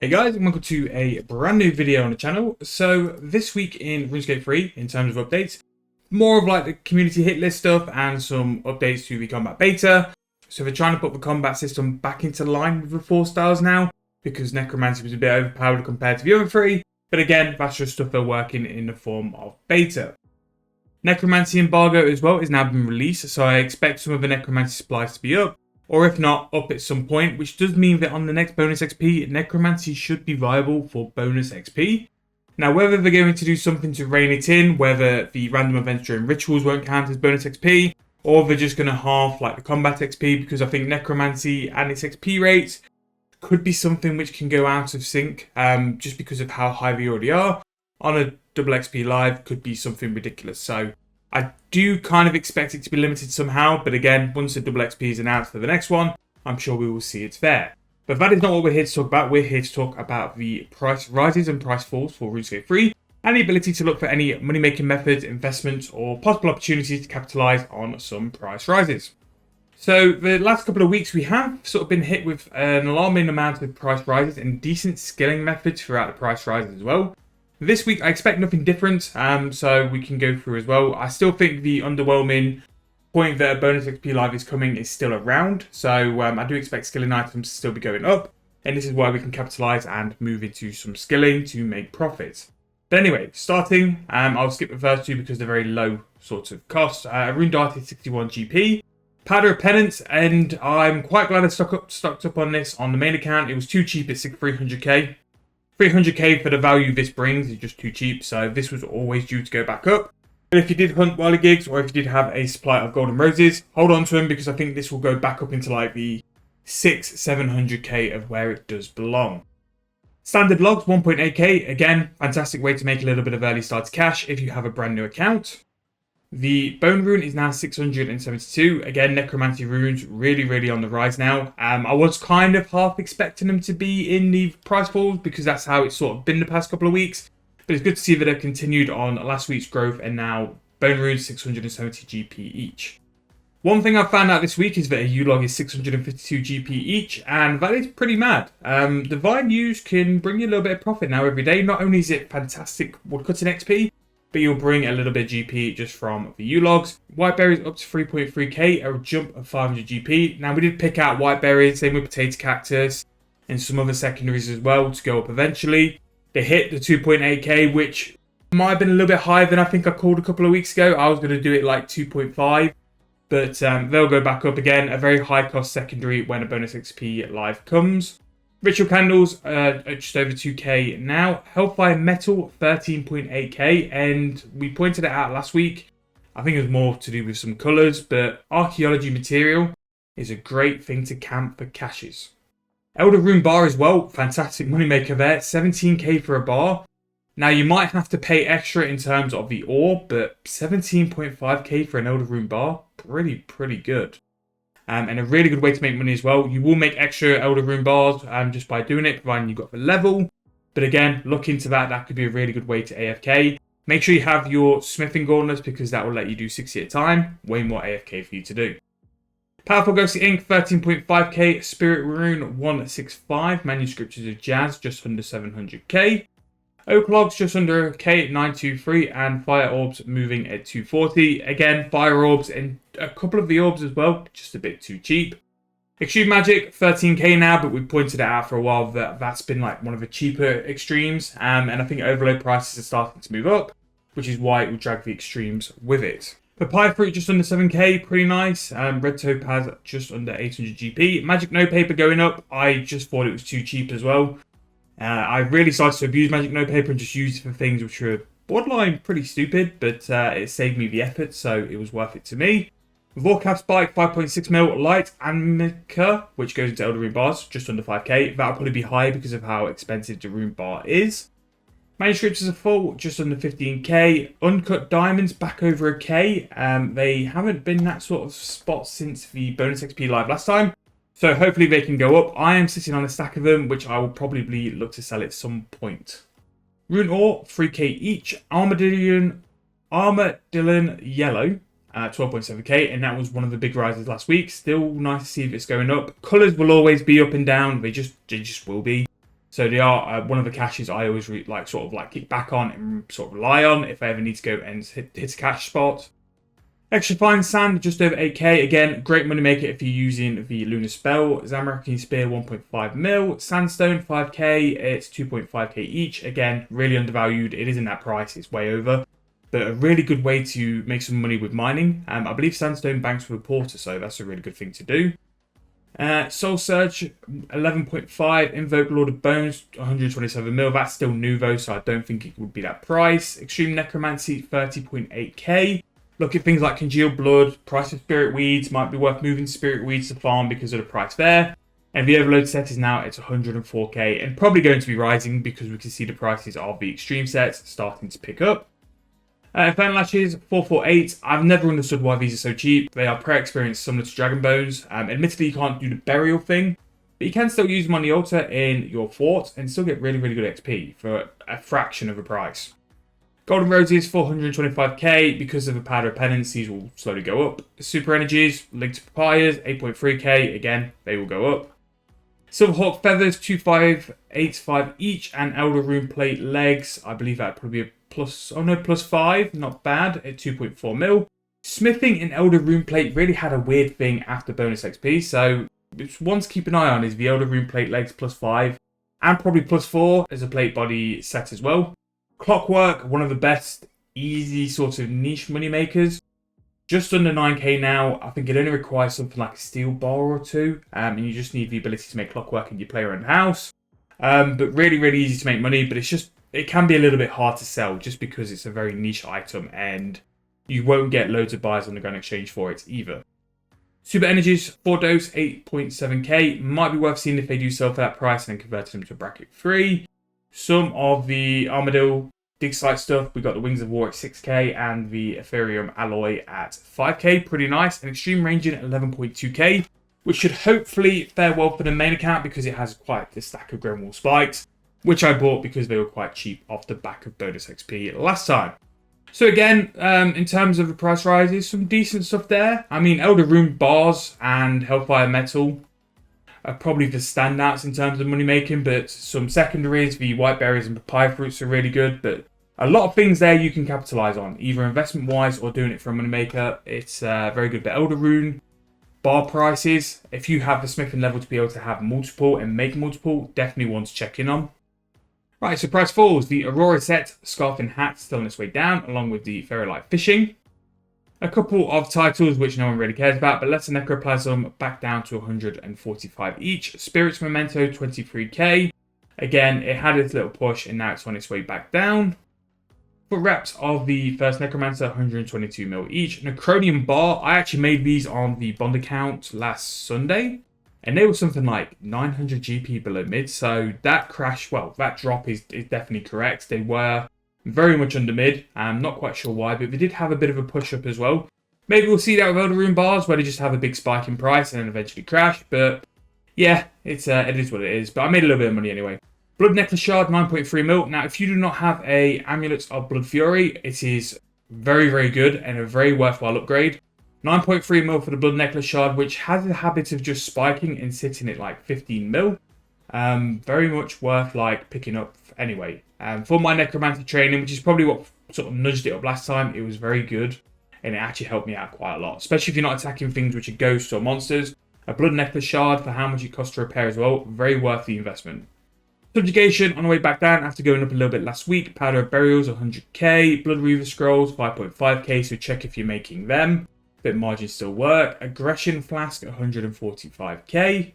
Hey guys, and welcome to a brand new video on the channel. So this week in Runescape 3, in terms of updates, more of like the community hit list stuff and some updates to the combat beta. So they're trying to put the combat system back into line with the 4 styles now, because Necromancy was a bit overpowered compared to the other 3. But again, that's just stuff they're working in the form of beta. Necromancy embargo as well has now been released, so I expect some of the Necromancy supplies to be up, or if not, up at some point, which does mean that on the next bonus XP, Necromancy should be viable for bonus XP. Now, whether they're going to do something to rein it in, whether the random events during rituals won't count as bonus XP, or they're just going to half like the combat XP, because I think Necromancy and its XP rates could be something which can go out of sync, just because of how high they already are. On a double XP live could be something ridiculous. So I do kind of expect it to be limited somehow, but again, once the double XP is announced for the next one, I'm sure we will see it there. But that is not what we're here to talk about. We're here to talk about the price rises and price falls for RuneScape 3, and the ability to look for any money-making methods, investments, or possible opportunities to capitalize on some price rises. So the last couple of weeks we have sort of been hit with an alarming amount of price rises and decent skilling methods throughout the price rises as well. This week I expect nothing different, so we can go through as well. I still think the underwhelming point that a bonus XP live is coming is still around, so I do expect skilling items to still be going up, and this is why we can capitalize and move into some skilling to make profits. But anyway, starting, I'll skip the first two because they're very low sorts of cost. Rune Dart is 61 GP. Powder of Penance, and I'm quite glad I stocked up on this on the main account. It was too cheap at 300k. 300k for the value this brings is just too cheap, so this was always due to go back up. But if you did hunt Wily Gigs, or if you did have a supply of Golden Roses, hold on to them, because I think this will go back up into like the 700k of where it does belong. Standard Logs 1.8k, again, fantastic way to make a little bit of early start cash if you have a brand new account. The Bone Rune is now 672. Again, Necromancy runes really on the rise now. I was kind of half expecting them to be in the price falls, because that's how it's sort of been the past couple of weeks. But it's good to see that they've continued on last week's growth, and now Bone Rune 670 GP each. One thing I found out this week is that a U-Log is 652 GP each, and that is pretty mad. Divine Use can bring you a little bit of profit now every day. Not only is it fantastic woodcutting XP, but you'll bring a little bit of GP just from the U-Logs. White Berries up to 3.3k, a jump of 500 GP. Now we did pick out White Berries, same with Potato Cactus, and some other secondaries as well to go up eventually. They hit the 2.8k, which might have been a little bit higher than I think I called a couple of weeks ago. I was going to do it like 2.5, but they'll go back up again. A very high cost secondary when a bonus XP live comes. Ritual Candles at just over 2k now. Hellfire Metal 13.8k, and we pointed it out last week. I think it was more to do with some colours, but Archeology material is a great thing to camp for caches. Elder Rune Bar as well, fantastic moneymaker there, 17k for a bar. Now you might have to pay extra in terms of the ore, but 17.5k for an Elder Rune Bar, pretty good. And a really good way to make money as well. You will make extra Elder Rune bars just by doing it, providing you've got the level. But again, look into that. That could be a really good way to AFK. Make sure you have your smithing gauntlets, because that will let you do 60 at a time. Way more AFK for you to do. Powerful Ghostly Ink, 13.5k. Spirit Rune, 165. Manuscripts of Jazz, just under 700k. Oak Logs just under a K at 923, and Fire Orbs moving at 240. Again, Fire Orbs and a couple of the Orbs as well, just a bit too cheap. Extreme Magic, 13k now, but we pointed it out for a while that that's been like one of the cheaper extremes, and I think overload prices are starting to move up, which is why it will drag the extremes with it. Papaya Fruit just under 7k, pretty nice. Red Topaz just under 800 GP. Magic No Paper going up, I just thought it was too cheap as well. I really started to abuse Magic No Paper and just use it for things which were borderline pretty stupid, but it saved me the effort, so it was worth it to me. Vorkath Spike, 5.6mm, Light Amica, which goes into Elder Rune Bars, just under 5k. That'll probably be higher because of how expensive the Rune Bar is. Manuscripts as a full, just under 15k. Uncut Diamonds, back over a k. They haven't been that sort of spot since the bonus XP live last time, so hopefully they can go up. I am sitting on a stack of them, which I will probably look to sell at some point. Rune Ore, 3k each. Armadillion Yellow, 12.7k, and that was one of the big rises last week. Still nice to see if it's going up. Colours will always be up and down. They just will be. So they are one of the caches I always kick back on and sort of rely on if I ever need to go and hit a cache spot. Extra fine sand, just over 8k. Again, great money maker if you're using the lunar spell. Zamorakian spear, 1.5 mil. Sandstone, 5k. It's 2.5k each. Again, really undervalued. It isn't that price. It's way over. But a really good way to make some money with mining. I believe sandstone banks with a porter, so that's a really good thing to do. Soul Surge, 11.5. Invoke Lord of Bones, 127 mil. That's still new though, so I don't think it would be that price. Extreme Necromancy, 30.8k. Look at things like Congealed Blood, price of Spirit Weeds, might be worth moving Spirit Weeds to farm because of the price there. And the Overload set is now at 104k and probably going to be rising because we can see the prices of the Extreme sets starting to pick up. Infernal Lashes, 448. I've never understood why these are so cheap. They are prayer experience similar to Dragon Bones. Admittedly, you can't do the burial thing, but you can still use them on the altar in your fort and still get really, really good XP for a fraction of the price. Golden Roses, 425k. Because of the Powder of Penance, these will slowly go up. Super Energies, Link to Papayas, 8.3k. Again, they will go up. Silverhawk Feathers, 2585 each. And Elder Rune Plate Legs, I believe that'd probably be a +5. Not bad at 2.4 mil. Smithing in Elder Rune Plate really had a weird thing after bonus XP. So, one to keep an eye on is the Elder Rune Plate Legs +5. And probably +4 as a plate body set as well. Clockwork, one of the best easy sort of niche money makers. Just under 9k now. I think it only requires something like a steel bar or two. And you just need the ability to make clockwork in your player-owned house. But really, really easy to make money. But it can be a little bit hard to sell just because it's a very niche item. And you won't get loads of buyers on the Grand Exchange for it either. Super Energies, 4 dose, 8.7k. Might be worth seeing if they do sell for that price and then convert them to bracket 3. Some of the Armadillo dig site stuff, we got the Wings of War at 6k and the Ethereum Alloy at 5k. Pretty nice. And Extreme Ranging at 11.2k, which should hopefully fare well for the main account because it has quite a stack of Grenwall Spikes, which I bought because they were quite cheap off the back of bonus XP last time. So again, in terms of the price rises, some decent stuff there. I mean, Elder Rune Bars and Hellfire Metal are probably the standouts in terms of money making, but some secondaries, the White Berries and Papaya Fruits are really good, but a lot of things there you can capitalize on, either investment wise or doing it for a money maker. It's very good. But Elder Rune bar prices, if you have the smithing level to be able to have multiple and make multiple, definitely one to check in on. Right, so price falls. The Aurora set, Scarf and Hat still on its way down, along with the Ferrolite Fishing. A couple of titles which no one really cares about, but Letter Necroplasm back down to 145 each. Spirits Memento, 23k. Again, it had its little push and now it's on its way back down. For reps of the first Necromancer, 122 mil each. Necronium Bar, I actually made these on the Bond account last Sunday. And they were something like 900 GP below mid. So that crash, well, that drop is definitely correct. They were very much under mid. I'm not quite sure why, but they did have a bit of a push up as well. Maybe we'll see that with Elder Rune Bars, where they just have a big spike in price and then eventually crash. But yeah, it is what it is. But I made a little bit of money anyway. Blood Necklace Shard, 9.3 mil. Now, if you do not have a Amulet of Blood Fury, it is very, very good and a very worthwhile upgrade. 9.3 mil for the Blood Necklace Shard, which has a habit of just spiking and sitting at like 15 mil. Very much worth like picking up anyway. For my Necromancer training, which is probably what sort of nudged it up last time, it was very good. And it actually helped me out quite a lot. Especially if you're not attacking things which are ghosts or monsters. A Blood Necklace Shard for how much it costs to repair as well. Very worth the investment. Subjugation on the way back down after going up a little bit last week. Powder of Burials, 100k. Blood Reaver Scrolls, 5.5k. So check if you're making them. Bit margins still work. Aggression Flask, 145k.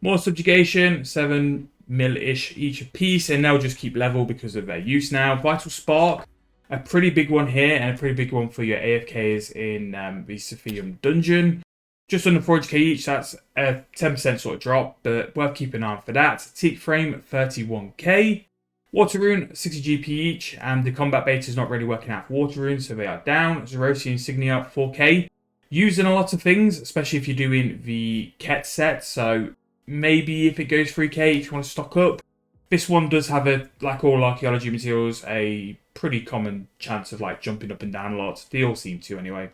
More Subjugation, 7 mil-ish each piece. And they'll just keep level because of their use now. Vital Spark, a pretty big one here. And a pretty big one for your AFKs in the Sophium Dungeon. Just under 400k each, that's a 10% sort of drop, but worth keeping an eye on for that. Teak Frame, 31k. Water Rune, 60 GP each, and the combat beta is not really working out for Water Rune, so they are down. Zerosi Insignia, 4k. Used in a lot of things, especially if you're doing the Ket set, so maybe if it goes 3k, if you want to stock up. This one does have, like all Archeology materials, a pretty common chance of like jumping up and down a lot. They all seem to anyway.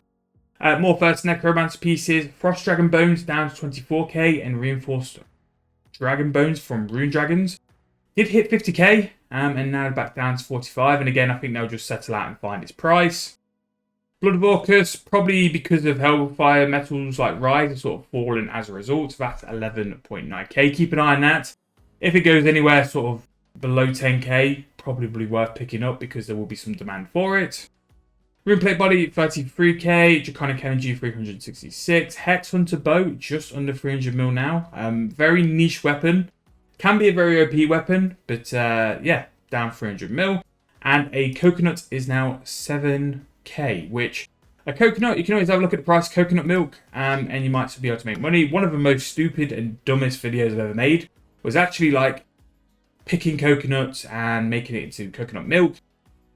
More first Necromancer pieces. Frost Dragon Bones down to 24k and Reinforced Dragon Bones from Rune Dragons. Did hit 50k, and now back down to 45. And again, I think they'll just settle out and find its price. Blood of Orcus, probably because of Hellfire metals like Rise, have sort of fallen as a result. That's 11.9k. Keep an eye on that. If it goes anywhere sort of below 10k, probably worth picking up because there will be some demand for it. Runeplate Body, 33k. Draconic Energy, 366. Hex Hunter Bow, just under 300 mil now. Very niche weapon. Can be a very OP weapon, but yeah, down 300 mil. And a Coconut is now 7k, which a coconut, you can always have a look at the price of coconut milk, and you might be able to make money. One of the most stupid and dumbest videos I've ever made was actually like picking coconuts and making it into coconut milk.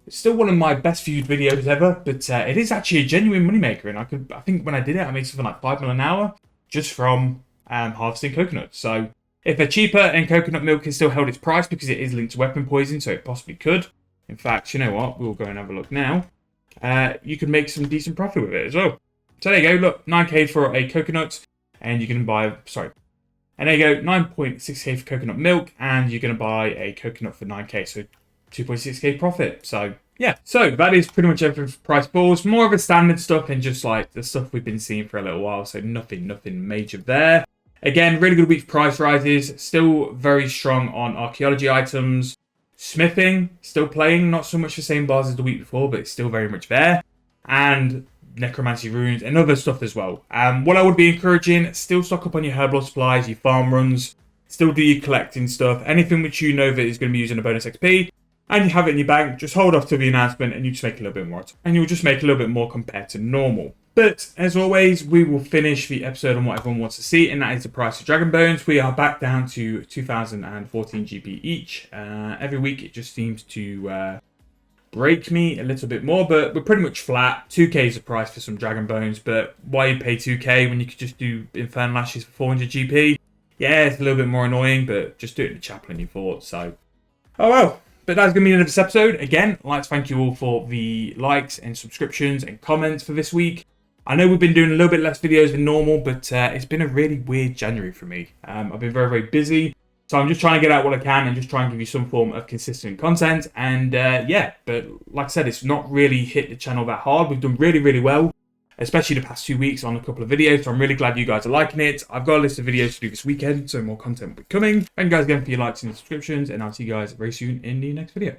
It's still one of my best viewed videos ever, but it is actually a genuine moneymaker, and I think when I did it, I made something like 5 mil an hour just from harvesting coconuts. So if they're cheaper and coconut milk has still held its price because it is linked to weapon poison, so it possibly could. In fact, you know what? We'll go and have a look now. You can make some decent profit with it as well. So there you go. Look, 9k for a coconut, and you can buy, and there you go, 9.6k for coconut milk, and you're going to buy a coconut for 9k, so 2.6k profit. So yeah, so that is pretty much everything for price balls. More of a standard stuff and just like the stuff we've been seeing for a little while, so nothing major there. Again, really good week for price rises. Still very strong on archaeology items. Smithing, still playing. Not so much the same bars as the week before, but it's still very much there. And necromancy runes and other stuff as well. What I would be encouraging, still stock up on your herbal supplies, your farm runs. Still do your collecting stuff. Anything which you know that is going to be using a bonus XP. And you have it in your bank, just hold off to the announcement and you just make a little bit more. And you'll just make a little bit more compared to normal. But, as always, we will finish the episode on what everyone wants to see, and that is the price of Dragon Bones. We are back down to 2014 GP each. Every week it just seems to break me a little bit more, but we're pretty much flat. 2k is the price for some Dragon Bones, but why you pay 2k when you could just do Infernal Ashes for 400 GP? Yeah, it's a little bit more annoying, but just do it in the chapel in your fort, so... Oh well. But that's going to be the end of this episode. Again, I'd like to thank you all for the likes and subscriptions and comments for this week. I know we've been doing a little bit less videos than normal, but it's been a really weird January for me. I've been very busy, so I'm just trying to get out what I can and just try and give you some form of consistent content. And yeah, but like I said, it's not really hit the channel that hard. We've done really well, especially the past 2 weeks on a couple of videos, so I'm really glad you guys are liking it. I've got a list of videos to do this weekend, so more content will be coming. Thank you guys again for your likes and subscriptions, and I'll see you guys very soon in the next video.